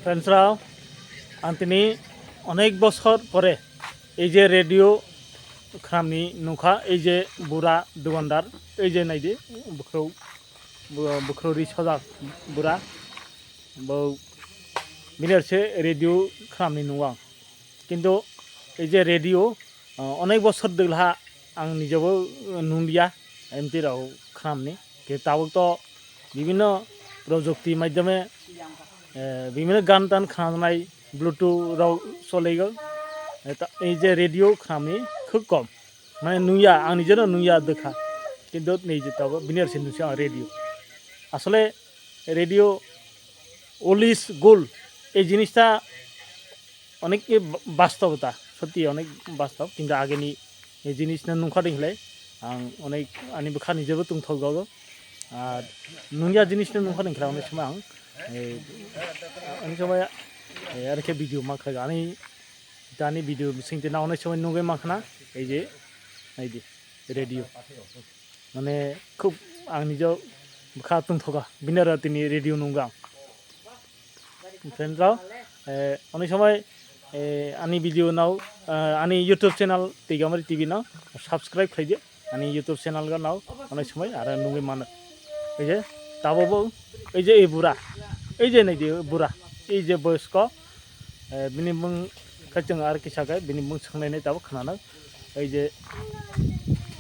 ফ্রেন্ডসরাও আন্তিনি অনেক বছর পরে এই যে রেডিও খামনি নুখা এই যে বুড়া দোকানদার এই যে নাইদে বখ্রৌরি সজাগ বুড়া বউ বিনারছে রেডিও খামনি নুয়া কিন্তু এই যে রেডিও অনেক বছর দিলহা आं निजेबो नुलिया एमती राव खामनि ताबो तो विभिन्न प्रजुक्ति माध्यमे विभिन्न गान टान खामनाय ब्लुटूथ राव सलायगो जे रेडियो खामनि खुब कम माने नुया आं निजेनो नुया देखा किन्तु नैजे ताबो बिनिरसिन नुसै आं रेडियो आसले रेडियो ओल्ड इज गोल्ड এই জিনিসটা অনেক বাস্তবতা সত্যি অনেক বাস্তব কিন্তু আগেনি এই জিনিসটা নুখাदोंलाय आं अनेक आंनि बोखा निजेबो दंथ'गावो आर नुया जिनिसनो नुखादोंखाय अनेक समय आं अनेक समय आरोखि भिडिअ माखा आंनि दानि भिडिअ सिंजना अनेक समय नुबाय माखना এই যে नायदि रेडिअ माने खुब आं निजे बोखा दंथ'गा बिनो आरो दिनै रेडिअ नुगा फ्रेन्डसराव अनेक समय आंनि भिडिअ नाव आंनि यूट्यूब चैनल दैगामारि टीवी नाव सब्सक्राइब खालामदो आंनि यूट्यूब चैनल नाव अनेक समय आरो नुबाय मानो এই যে दाबावबो এই যে এই बुरा এই যে नायदो बुरा এই যে बयस्क बिनि मुंखौ जों आरो खिसाखै बिनि मुं सोंनायनि दाबो खोनानो এই যে